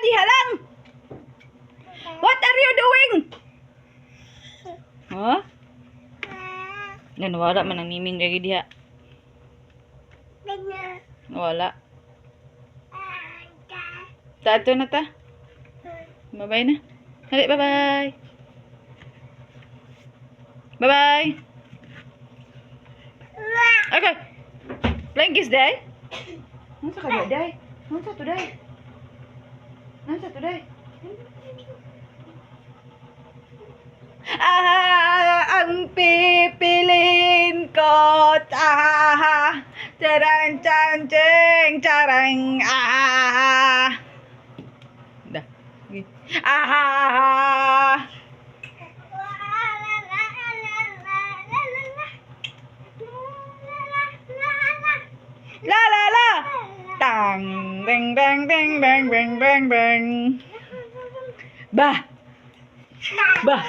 diha lang. What are you doing? Huh? Yan, wala man ang miming lagi diha. Wala. Tato na ta. Bye-bye na. Hali, bye-bye. Bye-bye. Okay. Playing kiss, day? Nasa ka ba, day? Nasa to, day? Nasa to, day? Ang pipiliin ko. Charang, charang, charang, charang. Dah. La la la. Tang, bang, bang, bang, bang, bang, bang, bang. Bah. Bah.